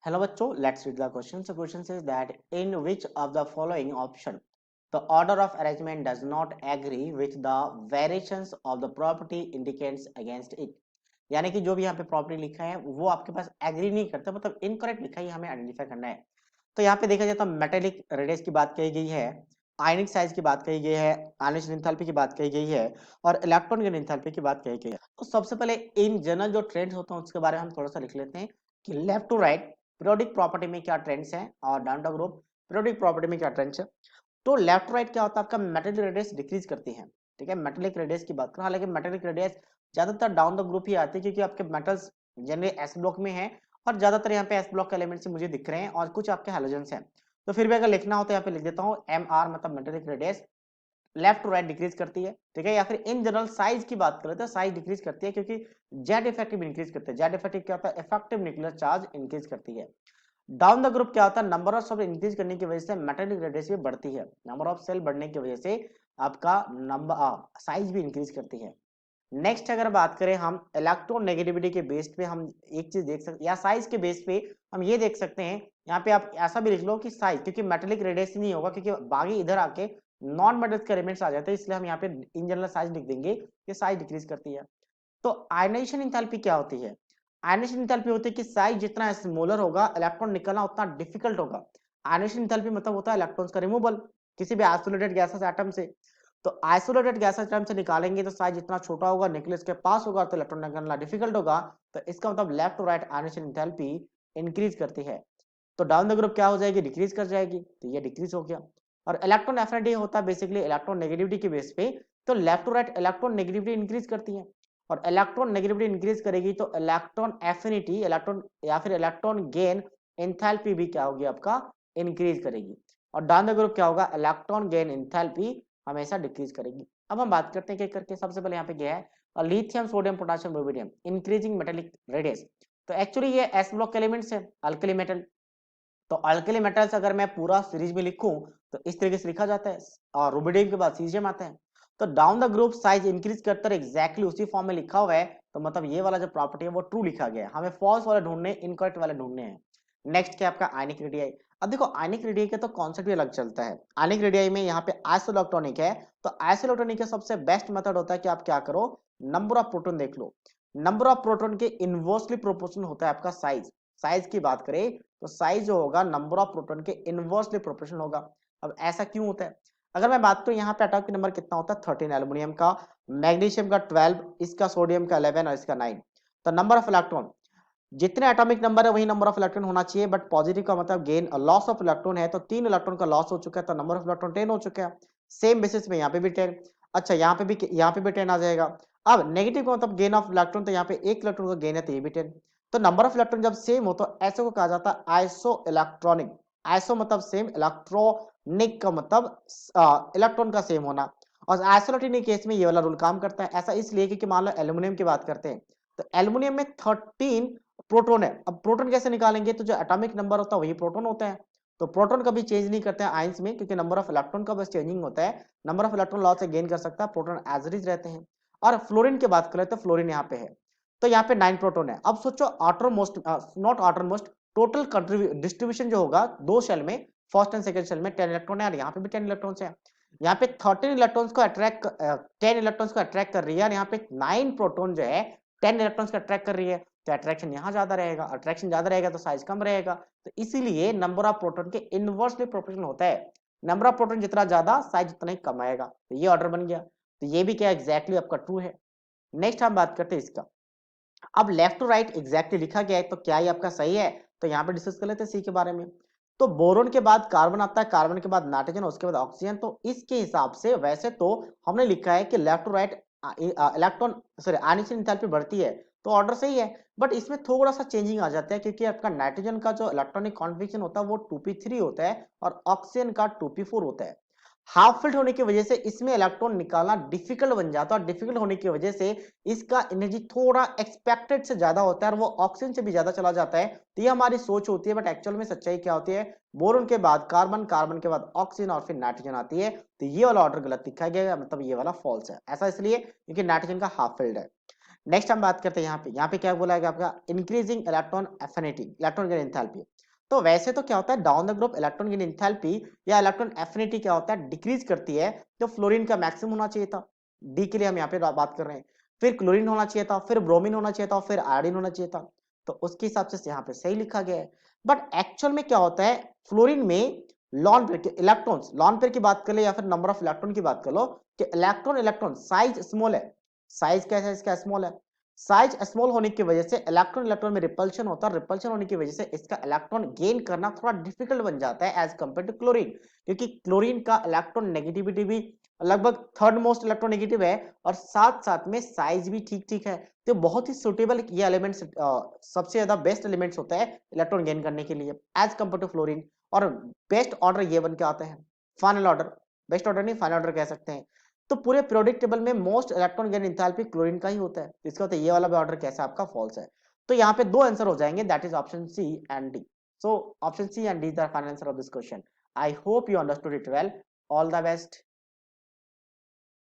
Hello बच्चों, let's read the question. So question says that in which of the following option the order of arrangement does not agree with the variations of the property indicates against it. यानी कि जो भी यहाँ पे property लिखा है वो आपके पास एग्री नहीं करता, मतलब इनकरेक्ट लिखा है, ये हमें आइडेंटिफाई करना है। तो यहाँ पे देखा जाए तो मेटेलिक रेडियस की बात कही गई है, आयनिक साइज की बात कही गई है, आयनिक एंथैल्पी की बात कही गई है और इलेक्ट्रॉन की एंथैल्पी की बात कही गई है। तो सबसे पहले इन जनरल जो ट्रेंड्स होते हैं उसके बारे में हम थोड़ा सा लिख लेते हैं कि left to right periodic property में क्या ट्रेंड्स हैं और down the group periodic property में क्या ट्रेंड्स है। तो लेफ्ट राइट क्या होता है, आपका मेटेलिक रेडियस डिक्रीज करती है। ठीक है, मेटेलिक रेडियस की बात करें, हालांकि मेटेलिक रेडियस ज्यादातर डाउन द ग्रुप ही आती है क्योंकि आपके मेटल्स जनरली एस ब्लॉक में है और ज्यादातर यहाँ पे एस ब्लॉक के एलिमेंट्स मुझे दिख रहे हैं और कुछ आपके हैलोजेंस हैं। तो फिर भी अगर लिखना हो तो यहाँ पे लिख देता हूँ एम आर, मतलब metallic radius left to right decrease करती है। ठीक है, या फिर इन जनरल साइज की बात करें तो साइज डिक्रीज करती है क्योंकि जेड इफेक्टिव इंक्रीज करते हैं। जेड इफेक्टिव क्या होता है, इफेक्टिव न्यूक्लियर चार्ज इंक्रीज करती है। डाउन द ग्रुप क्या होता है, नंबर ऑफ सेल इंक्रीज करने की वजह से मेटेलिक रेडियस भी बढ़ती है। नंबर ऑफ सेल बढ़ने की वजह से आपका नंबर साइज भी इंक्रीज करती है। नेक्स्ट अगर बात करें हम इलेक्ट्रॉन नेगेटिविटी के बेस पे, हम एक चीज देख सकते या साइज के बेस पे हम ये देख सकते हैं, यहाँ पे आप ऐसा भी लिख लो कि साइज, क्योंकि मेटेलिक रेडियस नहीं होगा क्योंकि बागी इधर आके नॉन मेटल्स के एलिमेंट्स आ जाते हैं, इसलिए हम यहाँ पे इन जनरल साइज लिख देंगे कि साइज डिक्रीज करती है। तो आयनाइजेशन एंथैल्पी क्या होती है, आयनाइजेशन एंथैल्पी होती है कि साइज जितना स्मॉलर होगा इलेक्ट्रॉन निकलना उतना डिफिकल्ट होगा। आयनाइजेशन एंथैल्पी मतलब होता है इलेक्ट्रॉन्स का रिमूवल किसी भी आइसोलेटेड गैसेस एटम से। तो आइसोलेटेड गैसेस एटम से निकालेंगे तो साइज जितना छोटा होगा न्यूक्लियस के पास होगा तो इलेक्ट्रॉन निकलना डिफिकल्ट होगा। तो इसका मतलब left to right ionisation enthalpy increase करती है। तो डाउन द ग्रुप क्या हो जाएगी, डिक्रीज कर जाएगी, तो ये डिक्रीज हो गया। और इलेक्ट्रॉन एफिनिटी होता है बेसिकली इलेक्ट्रॉन नेगेटिविटी के बेस पे, तो left to right electron negativity increase करती है। और इलेक्ट्रॉन नेगेटिविटी इंक्रीज करेगी तो इलेक्ट्रॉन एफिनिटी, इलेक्ट्रॉन या फिर इलेक्ट्रॉन गेन एंथैल्पी भी क्या होगी आपका, इंक्रीज करेगी। और डाउन द ग्रुप क्या होगा, इलेक्ट्रॉन गेन एंथैल्पी हमेशा डिक्रीज करेगी। अब हम बात करते हैं क्या करके, सबसे पहले यहाँ पे क्या है, lithium sodium potassium rubidium increasing metallic radius. तो एक्चुअली ये एस ब्लॉक के एलिमेंट्स है, अल्कली मेटल। तो अल्कली मेटल्स अगर मैं पूरा सीरीज में लिखूं तो इस तरीके से लिखा जाता है और रुबिडियम के बाद सीजियम आता है। तो down the group size increase करते रहे, एग्जैक्टली उसी फॉर्म में लिखा हुआ है, तो मतलब ये वाला जो प्रॉपर्टी है वो ट्रू लिखा गया है। हमें फॉल्स वाले ढूंढने, इनकरेक्ट वाले ढूंढने हैं। नेक्स्ट क्या आपका आयनिक रेडियाई। अब देखो आयनिक रेडियाई का तो कॉन्सेप्ट भी अलग चलता है। आयनिक रेडियाई में यहाँ पे आइसोइलेक्ट्रॉनिक है, तो आइसोइलेक्ट्रॉनिक का सबसे बेस्ट मेथड होता है कि आप क्या करो, नंबर ऑफ प्रोटॉन देख लो। नंबर ऑफ प्रोटॉन के इनवर्सली प्रोपोर्शनल होता है आपका साइज। साइज की बात करें तो साइज जो होगा नंबर ऑफ प्रोटॉन के इनवर्सली प्रोपोर्शनल होगा। अब ऐसा क्यों होता है, अगर मैं बात करूं यहाँ पे एटॉमिक नंबर कितना होता है 13, एल्युमिनियम का, मैग्नीशियम का 12, इसका सोडियम का 11 और इसका 9। तो नंबर ऑफ इलेक्ट्रॉन, जितने एटॉमिक नंबर है वही नंबर ऑफ इलेक्ट्रॉन होना चाहिए, बट पॉजिटिव का मतलब गेन लॉस ऑफ इलेक्ट्रॉन है, तो 3 इलेक्ट्रॉन का लॉस हो चुका है तो नंबर ऑफ इलेक्ट्रॉन 10 हो चुका है। सेम बेसिस में यहाँ पे भी 10। अच्छा यहाँ पे भी 10 आ जाएगा। अब नेगेटिव का मतलब गेन ऑफ इलेक्ट्रॉन, तो यहाँ पे एक इलेक्ट्रॉन का गेन है तो ये भी 10। तो नंबर ऑफ इलेक्ट्रॉन जब सेम हो तो ऐसे को कहा जाता है आइसो इलेक्ट्रॉनिक। आइसो मतलब सेम, इलेक्ट्रॉनिक का मतलब इलेक्ट्रॉन का सेम होना। और आइसोलेटिक केस में ये वाला रूल काम करता है। ऐसा इसलिए क्योंकि मान लो एल्यूमिनियम की बात करते हैं, तो एल्यूमिनियम में 13 प्रोटॉन है। अब प्रोटॉन कैसे निकालेंगे, तो जो एटॉमिक नंबर होता है वही प्रोटॉन होता है। तो प्रोटॉन कभी चेंज नहीं करते हैं आयंस में, क्योंकि नंबर ऑफ इलेक्ट्रॉन का बस चेंजिंग होता है। नंबर ऑफ इलेक्ट्रॉन लॉस से गेन कर सकता है, प्रोटॉन एज इट इज रहते हैं। और फ्लोरीन की बात करें तो फ्लोरीन यहाँ पे है, तो यहाँ पे 9 प्रोटॉन है। अब सोचो outer most, not outer most, total distribution जो होगा दो शेल में, फर्स्ट एंड सेकंड शेल में 10 इलेक्ट्रॉन है और यहाँ पे भी 10 इलेक्ट्रॉन है। यहाँ पे 13 इलेक्ट्रॉन्स को अट्रैक्ट 10 इलेक्ट्रॉन्स को अट्रैक्ट कर रही है और यहाँ पे 9 प्रोटॉन जो है 10 इलेक्ट्रॉन्स को अट्रैक्ट कर रही है, तो अट्रैक्शन यहाँ ज्यादा रहेगा, अट्रैक्शन ज्यादा रहेगा तो साइज कम रहेगा। तो इसीलिए नंबर ऑफ प्रोटॉन के इनवर्सली प्रोपोर्शनल होता है। नंबर ऑफ प्रोटॉन जितना ज्यादा साइज उतना ही कम आएगा। तो ये ऑर्डर बन गया, तो ये भी क्या एग्जैक्टली आपका ट्रू है। नेक्स्ट हम बात करते हैं इसका। अब लेफ्ट टू राइट एग्जैक्टली लिखा गया है तो क्या ये आपका सही है, तो यहाँ पे डिस्कस कर लेते हैं सी के बारे में। तो बोरोन के बाद कार्बन आता है, कार्बन के बाद नाइट्रोजन, उसके बाद ऑक्सीजन। तो इसके हिसाब से वैसे तो हमने लिखा है कि left to right electron sorry ionic enthalpy बढ़ती है, तो ऑर्डर सही है। बट इसमें थोड़ा सा चेंजिंग आ जाता है क्योंकि आपका नाइट्रोजन का जो इलेक्ट्रॉनिक कॉन्फिगरेशन होता है वो 2p3 होता है और ऑक्सीजन का 2p4 होता है। हाफ फिल्ड होने की वजह से इसमें इलेक्ट्रॉन निकालना डिफिकल्ट बन जाता है और डिफिकल्ट होने की वजह से इसका एनर्जी थोड़ा एक्सपेक्टेड से ज्यादा होता है और वो ऑक्सीजन से भी ज्यादा चला जाता है। तो ये हमारी सोच होती है, बट एक्चुअल में सच्चाई क्या होती है, बोरोन के बाद कार्बन, कार्बन के बाद ऑक्सीजन और फिर नाइट्रोजन आती है। तो ये वाला ऑर्डर गलत लिखा गया है, मतलब ये वाला फॉल्स है। ऐसा इसलिए क्योंकि नाइट्रोजन का हाफ फिल्ड है। नेक्स्ट हम बात करते हैं यहाँ पे क्या बोला गया आपका, increasing electron affinity, electron gain enthalpy. तो वैसे तो क्या होता है, down the group electron gain enthalpy या इलेक्ट्रॉन एफिनिटी क्या होता है, डिक्रीज करती है। तो फ्लोरीन का मैक्सिमम होना चाहिए था, डी के लिए हम यहाँ पे बात कर रहे हैं, फिर क्लोरीन होना चाहिए था, फिर ब्रोमीन होना चाहिए था, फिर आयोडीन होना चाहिए था। तो उसके हिसाब से यहाँ पे सही लिखा गया है। बट एक्चुअल में क्या होता है, फ्लोरीन में लॉन पेयर के इलेक्ट्रॉन्स, लॉन पेयर की बात कर ले या फिर नंबर ऑफ इलेक्ट्रॉन की बात कर लो, कि इलेक्ट्रॉन इलेक्ट्रॉन साइज स्मॉल है। साइज कैसा है इसका, स्मॉल है। साइज स्मॉल होने की वजह से इलेक्ट्रॉन इलेक्ट्रॉन में रिपल्शन होता है, रिपल्शन होने की वजह से इसका इलेक्ट्रॉन गेन करना थोड़ा डिफिकल्ट बन जाता है एज कंपेयर टू क्लोरीन, क्योंकि क्लोरीन का इलेक्ट्रॉन नेगेटिविटी भी लगभग थर्ड मोस्ट इलेक्ट्रॉन नेगेटिव है, और साथ साथ में साइज भी ठीक ठीक है। तो बहुत ही सुटेबल ये एलिमेंट्स, सबसे ज्यादा बेस्ट एलिमेंट्स होता है इलेक्ट्रॉन गेन करने के लिए एज कंपेयर टू फ्लोरीन। और बेस्ट ऑर्डर ये बन के आते हैं, फाइनल ऑर्डर, बेस्ट ऑर्डर नहीं फाइनल ऑर्डर कह सकते हैं। तो पूरे पीरियोडिक टेबल में most electron gain enthalpy chlorine का ही होता है, इसका मतलब ये वाला भी ऑर्डर कैसा आपका फॉल्स है। तो यहाँ पे दो आंसर हो जाएंगे, that is option C and D. So option C and D is the final answer of this question. I hope you understood it well. All the best.